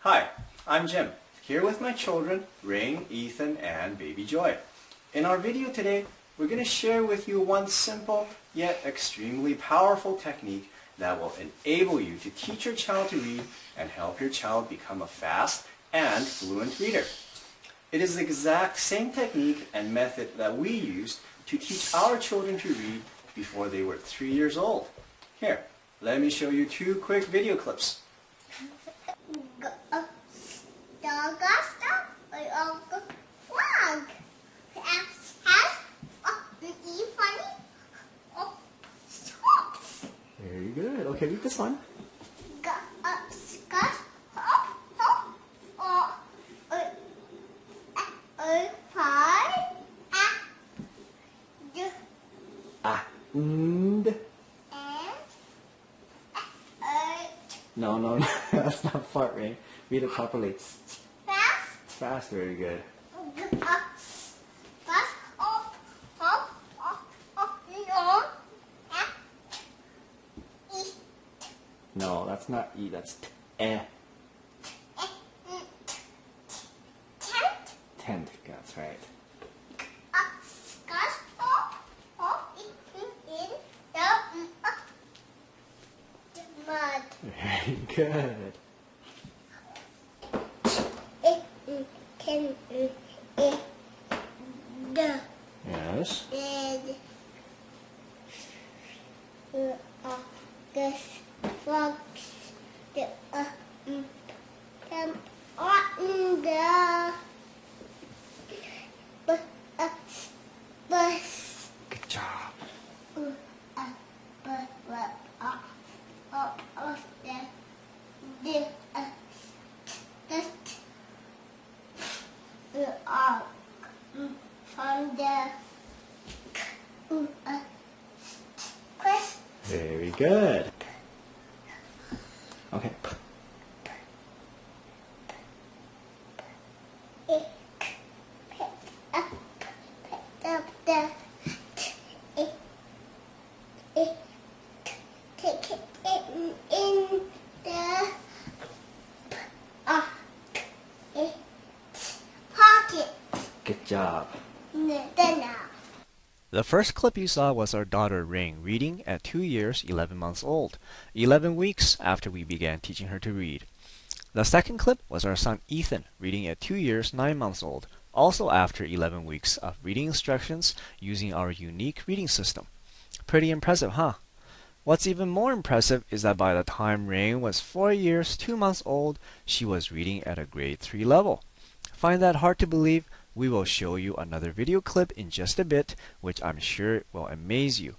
Hi, I'm Jim, here with my children, Rain, Ethan, and baby Joy. In our video today, we're going to share with you one simple yet extremely powerful technique that will enable you to teach your child to read and help your child become a fast and fluent reader. It is the exact same technique and method that we used to teach our children to read before they were 3 years old. Here, let me show you two quick video clips. Very good. Okay, read this one. And no, that's not fart, Ray. Read it properly. Fast, very good. No, that's not E, that's T-E. Tent, that's right. Very good. Yes. Good job. Very good. Okay. Good job. The first clip you saw was our daughter Rain reading at 2 years, 11 months old, 11 weeks after we began teaching her to read. The second clip was our son Ethan reading at 2 years, 9 months old, also after 11 weeks of reading instructions using our unique reading system. Pretty impressive, huh? What's even more impressive is that by the time Rain was 4 years, 2 months old, she was reading at a grade 3 level. Find that hard to believe? We will show you another video clip in just a bit, which I'm sure will amaze you.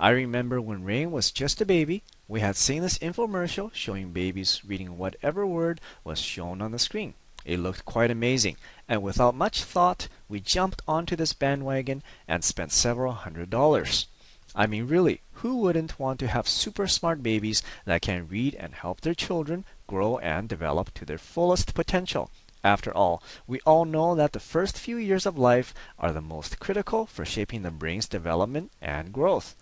I remember when Rain was just a baby, we had seen this infomercial showing babies reading whatever word was shown on the screen. It looked quite amazing, and without much thought, we jumped onto this bandwagon and spent several $100s. I mean, really, who wouldn't want to have super smart babies that can read and help their children grow and develop to their fullest potential? After all, we all know that the first few years of life are the most critical for shaping the brain's development and growth.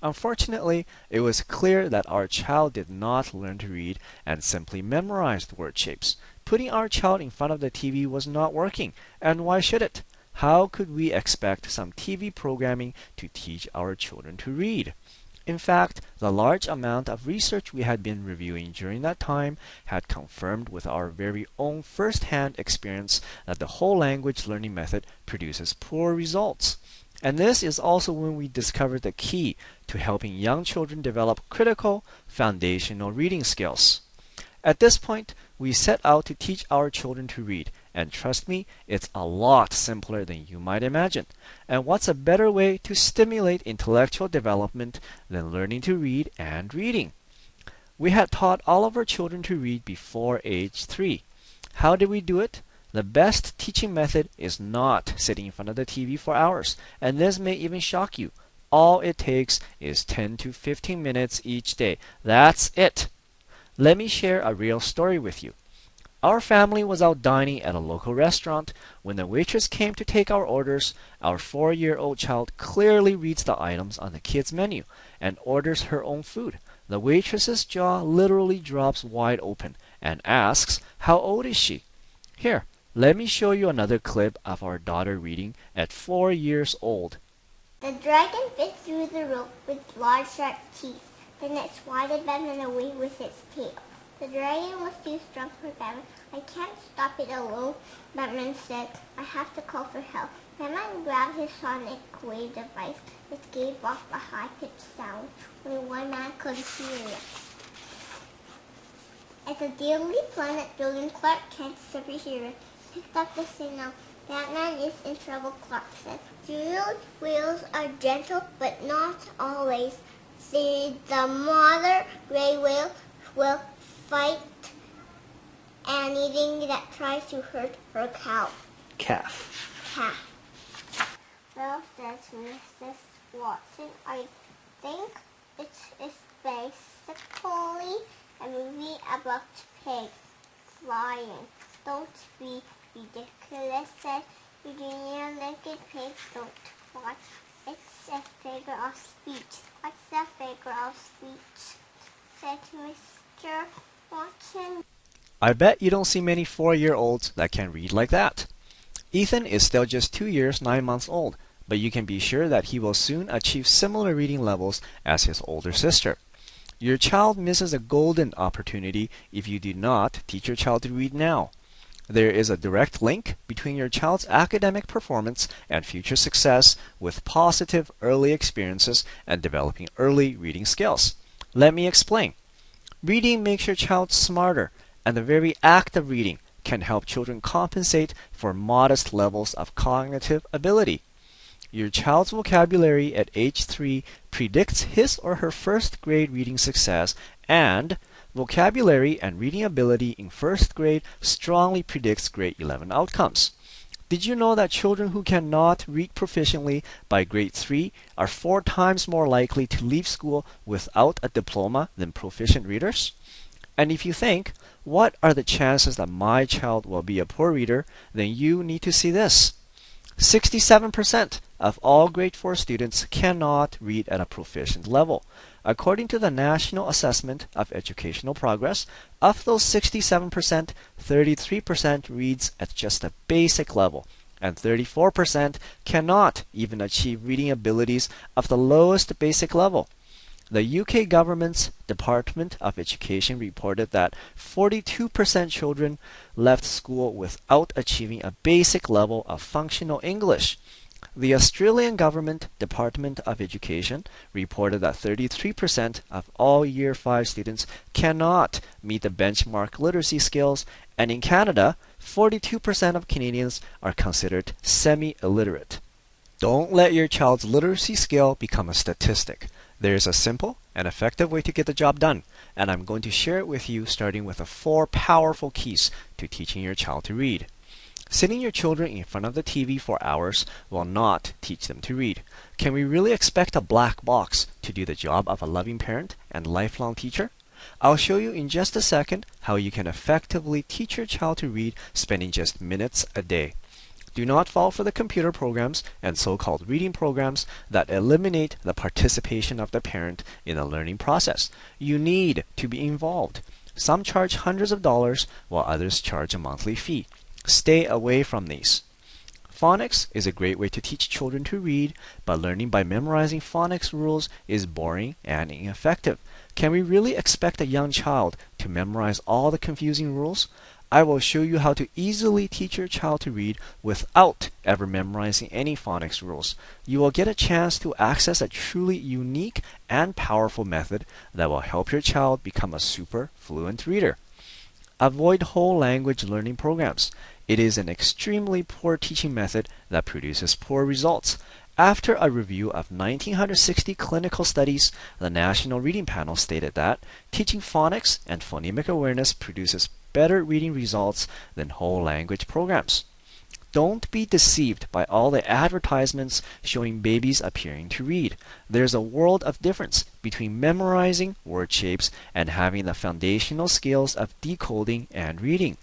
Unfortunately, it was clear that our child did not learn to read and simply memorized word shapes. Putting our child in front of the TV was not working, and why should it? How could we expect some TV programming to teach our children to read? In fact, the large amount of research we had been reviewing during that time had confirmed with our very own first-hand experience that the whole language learning method produces poor results. And this is also when we discovered the key to helping young children develop critical, foundational reading skills. At this point, we set out to teach our children to read, and trust me, it's a lot simpler than you might imagine. And what's a better way to stimulate intellectual development than learning to read and reading? We had taught all of our children to read before age 3. How did we do it? The best teaching method is not sitting in front of the TV for hours, and this may even shock you. All it takes is 10 to 15 minutes each day. That's it. Let me share a real story with you. Our family was out dining at a local restaurant. When the waitress came to take our orders, our 4-year-old child clearly reads the items on the kids' menu and orders her own food. The waitress's jaw literally drops wide open and asks, "How old is she?" Here, let me show you another clip of our daughter reading at 4 years old. The dragon bit through the rope with large sharp teeth. Then it swatted Batman away with its tail. The dragon was too strong for Batman. "I can't stop it alone," Batman said. "I have to call for help." Batman grabbed his sonic wave device. It gave off a high-pitched sound. Only one man could hear it. At the Daily Planet building, Clark Kent, superhero, picked up the signal. "Batman is in trouble," Clark said. "Killer whales are gentle, but not always. The mother gray whale will fight anything that tries to hurt her calf." "Well," said Mrs. Watson, "I think it is basically a movie about pigs flying." "Don't be ridiculous," said Virginia. "Naked pigs don't fly. It's a figure of speech." "What's a figure of speech?" said Mr. Watson. I bet you don't see many 4-year-olds that can read like that. Ethan is still just 2 years, 9 months old, but you can be sure that he will soon achieve similar reading levels as his older sister. Your child misses a golden opportunity if you do not teach your child to read now. There is a direct link between your child's academic performance and future success with positive early experiences and developing early reading skills. Let me explain. Reading makes your child smarter, and the very act of reading can help children compensate for modest levels of cognitive ability. Your child's vocabulary at age 3 predicts his or her first grade reading success, and vocabulary and reading ability in first grade strongly predicts grade 11 outcomes. Did you know that children who cannot read proficiently by grade 3 are 4 times more likely to leave school without a diploma than proficient readers? And if you think, what are the chances that my child will be a poor reader, then you need to see this. 67% of all grade 4 students cannot read at a proficient level. According to the National Assessment of Educational Progress, of those 67%, 33% reads at just a basic level, and 34% cannot even achieve reading abilities of the lowest basic level. The UK government's Department of Education reported that 42% children left school without achieving a basic level of functional English. The Australian government Department of Education reported that 33% of all Year 5 students cannot meet the benchmark literacy skills, and in Canada, 42% of Canadians are considered semi-illiterate. Don't let your child's literacy skill become a statistic. There is a simple and effective way to get the job done, and I'm going to share it with you starting with the 4 powerful keys to teaching your child to read. Sitting your children in front of the TV for hours will not teach them to read. Can we really expect a black box to do the job of a loving parent and lifelong teacher? I'll show you in just a second how you can effectively teach your child to read spending just minutes a day. Do not fall for the computer programs and so-called reading programs that eliminate the participation of the parent in the learning process. You need to be involved. Some charge hundreds of dollars while others charge a monthly fee. Stay away from these. Phonics is a great way to teach children to read, but learning by memorizing phonics rules is boring and ineffective. Can we really expect a young child to memorize all the confusing rules? I will show you how to easily teach your child to read without ever memorizing any phonics rules. You will get a chance to access a truly unique and powerful method that will help your child become a super fluent reader. Avoid whole language learning programs. It is an extremely poor teaching method that produces poor results. After a review of 1960 clinical studies, the National Reading Panel stated that teaching phonics and phonemic awareness produces better reading results than whole language programs. Don't be deceived by all the advertisements showing babies appearing to read. There's a world of difference between memorizing word shapes and having the foundational skills of decoding and reading.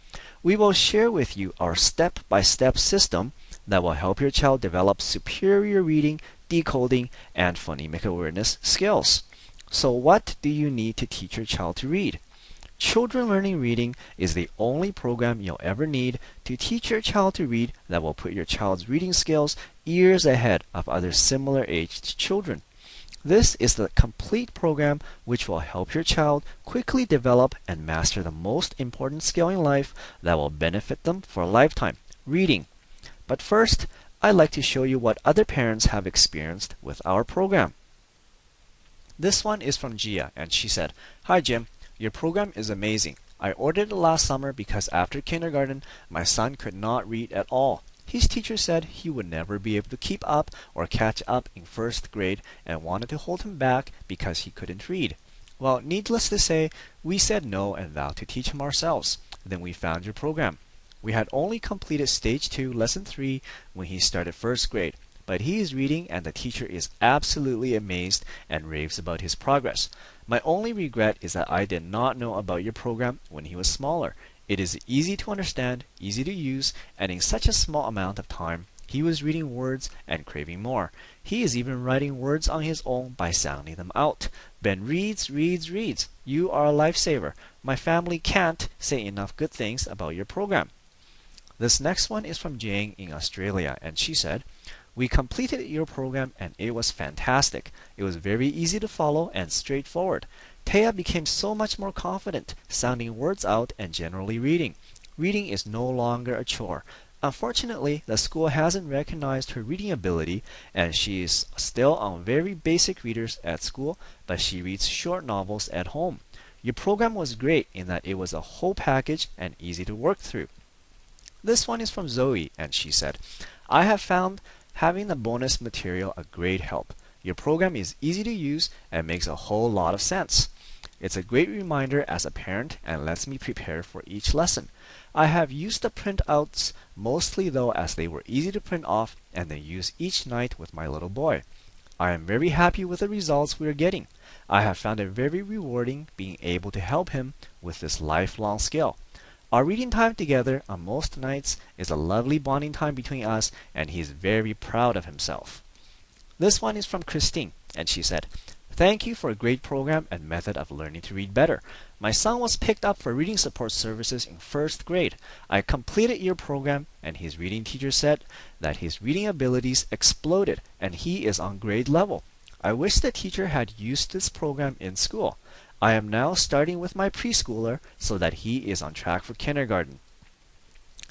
We will share with you our step-by-step system that will help your child develop superior reading, decoding, and phonemic awareness skills. So what do you need to teach your child to read? Children Learning Reading is the only program you'll ever need to teach your child to read that will put your child's reading skills years ahead of other similar aged children. This is the complete program which will help your child quickly develop and master the most important skill in life that will benefit them for a lifetime, reading. But first, I'd like to show you what other parents have experienced with our program. This one is from Gia, and she said, "Hi Jim, your program is amazing. I ordered it last summer because after kindergarten, my son could not read at all. His teacher said he would never be able to keep up or catch up in first grade and wanted to hold him back because he couldn't read. Well, needless to say, we said no and vowed to teach him ourselves. Then we found your program. We had only completed stage 2, lesson 3 when he started first grade, but he is reading and the teacher is absolutely amazed and raves about his progress. My only regret is that I did not know about your program when he was smaller. It is easy to understand, easy to use, and in such a small amount of time, he was reading words and craving more. He is even writing words on his own by sounding them out. Ben reads, reads, reads. You are a lifesaver. My family can't say enough good things about your program." This next one is from Jane in Australia, and she said, "We completed your program and it was fantastic. It was very easy to follow and straightforward. Taya became so much more confident, sounding words out and generally reading. Reading is no longer a chore. Unfortunately, the school hasn't recognized her reading ability, and she is still on very basic readers at school, but she reads short novels at home. Your program was great in that it was a whole package and easy to work through." This one is from Zoe, and she said, "I have found having the bonus material a great help. Your program is easy to use and makes a whole lot of sense. It's a great reminder as a parent and lets me prepare for each lesson. I have used the printouts mostly though as they were easy to print off and then use each night with my little boy. I am very happy with the results we are getting. I have found it very rewarding being able to help him with this lifelong skill. Our reading time together on most nights is a lovely bonding time between us and he is very proud of himself." This one is from Christine, and she said, "Thank you for a great program and method of learning to read better. My son was picked up for reading support services in first grade. I completed your program and his reading teacher said that his reading abilities exploded and he is on grade level. I wish the teacher had used this program in school. I am now starting with my preschooler so that he is on track for kindergarten."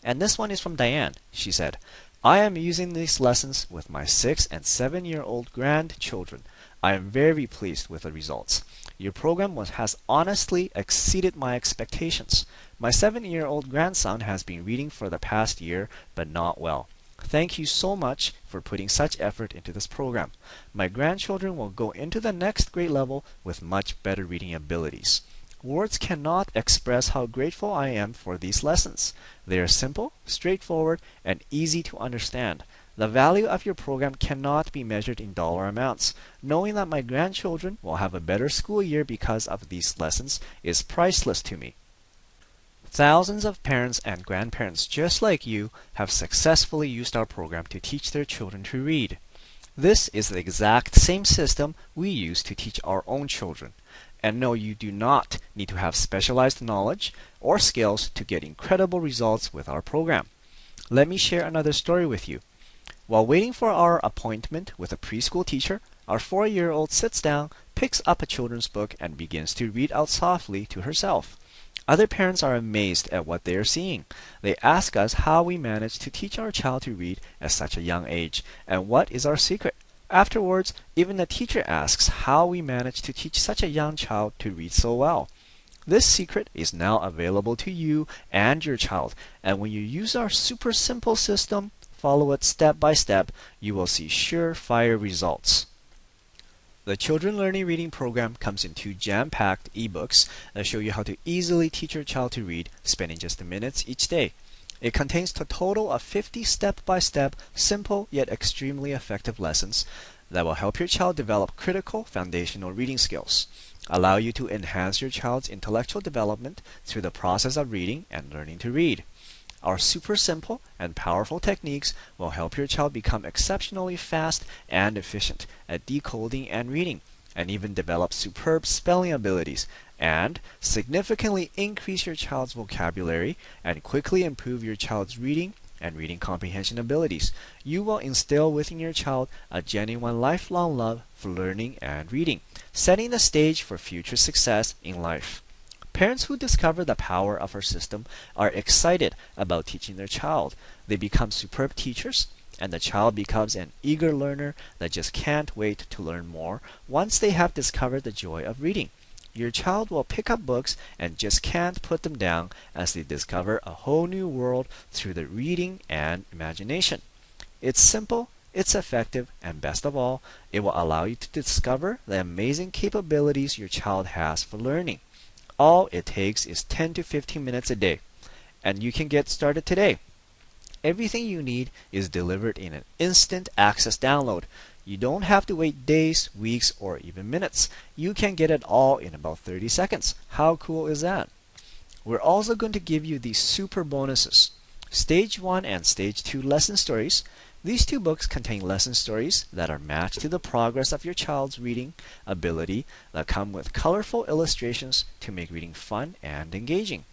And this one is from Diane. She said, "I am using these lessons with my 6 and 7-year-old grandchildren. I am very pleased with the results. Your program has honestly exceeded my expectations. My 7-year-old grandson has been reading for the past year, but not well. Thank you so much for putting such effort into this program. My grandchildren will go into the next grade level with much better reading abilities. Words cannot express how grateful I am for these lessons. They are simple, straightforward, and easy to understand. The value of your program cannot be measured in dollar amounts. Knowing that my grandchildren will have a better school year because of these lessons is priceless to me." Thousands of parents and grandparents just like you have successfully used our program to teach their children to read. This is the exact same system we use to teach our own children. And no, you do not need to have specialized knowledge or skills to get incredible results with our program. Let me share another story with you. While waiting for our appointment with a preschool teacher, our 4-year-old sits down, picks up a children's book, and begins to read out softly to herself. Other parents are amazed at what they are seeing. They ask us how we manage to teach our child to read at such a young age, and what is our secret. Afterwards, even the teacher asks how we manage to teach such a young child to read so well. This secret is now available to you and your child, and when you use our super simple system, follow it step by step, you will see surefire results. The Children Learning Reading program comes in 2 jam-packed ebooks that show you how to easily teach your child to read, spending just minutes each day. It contains a total of 50 step-by-step, simple yet extremely effective lessons that will help your child develop critical foundational reading skills, allow you to enhance your child's intellectual development through the process of reading and learning to read. Our super simple and powerful techniques will help your child become exceptionally fast and efficient at decoding and reading, and even develop superb spelling abilities, and significantly increase your child's vocabulary and quickly improve your child's reading and reading comprehension abilities. You will instill within your child a genuine lifelong love for learning and reading, setting the stage for future success in life. Parents who discover the power of our system are excited about teaching their child. They become superb teachers, and the child becomes an eager learner that just can't wait to learn more once they have discovered the joy of reading. Your child will pick up books and just can't put them down as they discover a whole new world through the reading and imagination. It's simple, it's effective, and best of all, it will allow you to discover the amazing capabilities your child has for learning. All it takes is 10 to 15 minutes a day, and you can get started today. Everything you need is delivered in an instant access download. You don't have to wait days, weeks, or even minutes. You can get it all in about 30 seconds. How cool is that? We're also going to give you these super bonuses. Stage 1 and Stage 2 lesson stories. These two books contain lesson stories that are matched to the progress of your child's reading ability that come with colorful illustrations to make reading fun and engaging.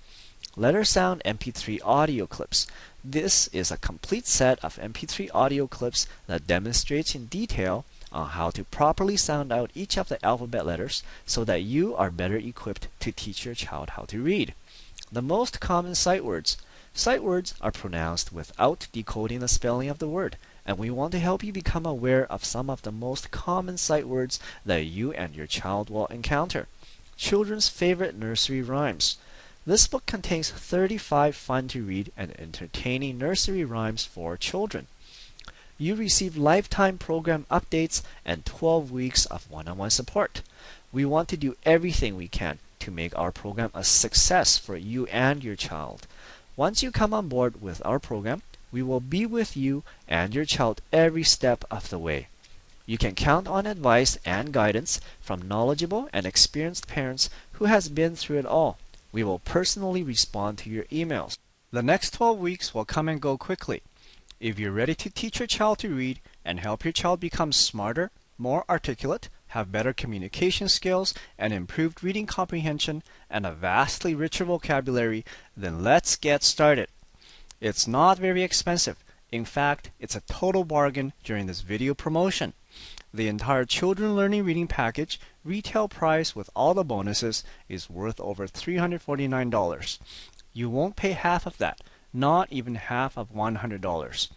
Letter Sound MP3 audio clips. This is a complete set of MP3 audio clips that demonstrates in detail on how to properly sound out each of the alphabet letters so that you are better equipped to teach your child how to read. The most common sight words. Sight words are pronounced without decoding the spelling of the word, and we want to help you become aware of some of the most common sight words that you and your child will encounter. Children's favorite nursery rhymes. This book contains 35 fun-to-read and entertaining nursery rhymes for children. You receive lifetime program updates and 12 weeks of one-on-one support. We want to do everything we can to make our program a success for you and your child. Once you come on board with our program, we will be with you and your child every step of the way. You can count on advice and guidance from knowledgeable and experienced parents who has been through it all. We will personally respond to your emails. The next 12 weeks will come and go quickly. If you're ready to teach your child to read and help your child become smarter, more articulate, have better communication skills, and improved reading comprehension, and a vastly richer vocabulary, then let's get started. It's not very expensive. In fact, it's a total bargain during this video promotion. The entire Children Learning Reading Package, retail price with all the bonuses, is worth over $349. You won't pay half of that, not even half of $100.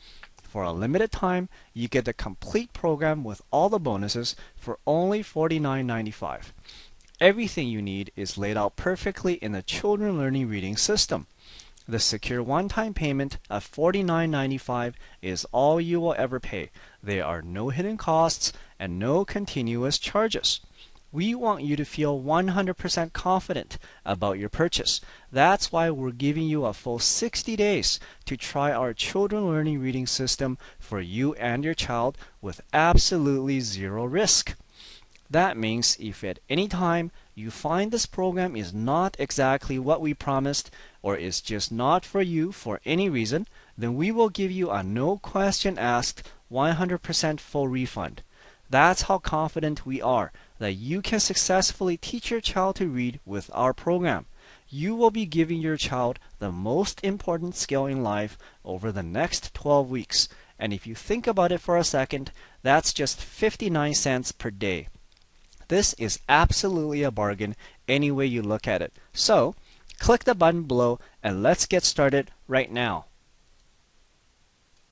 For a limited time, you get the complete program with all the bonuses for only $49.95. Everything you need is laid out perfectly in the Children Learning Reading system. The secure one-time payment of $49.95 is all you will ever pay. There are no hidden costs and no continuous charges. We want you to feel 100% confident about your purchase. That's why we're giving you a full 60 days to try our Children Learning Reading system for you and your child with absolutely zero risk. That means if at any time you find this program is not exactly what we promised or is just not for you for any reason, then we will give you a no question asked 100% full refund. That's how confident we are that you can successfully teach your child to read with our program. You will be giving your child the most important skill in life over the next 12 weeks. And if you think about it for a second, that's just 59 cents per day. This is absolutely a bargain any way you look at it. So, click the button below and let's get started right now.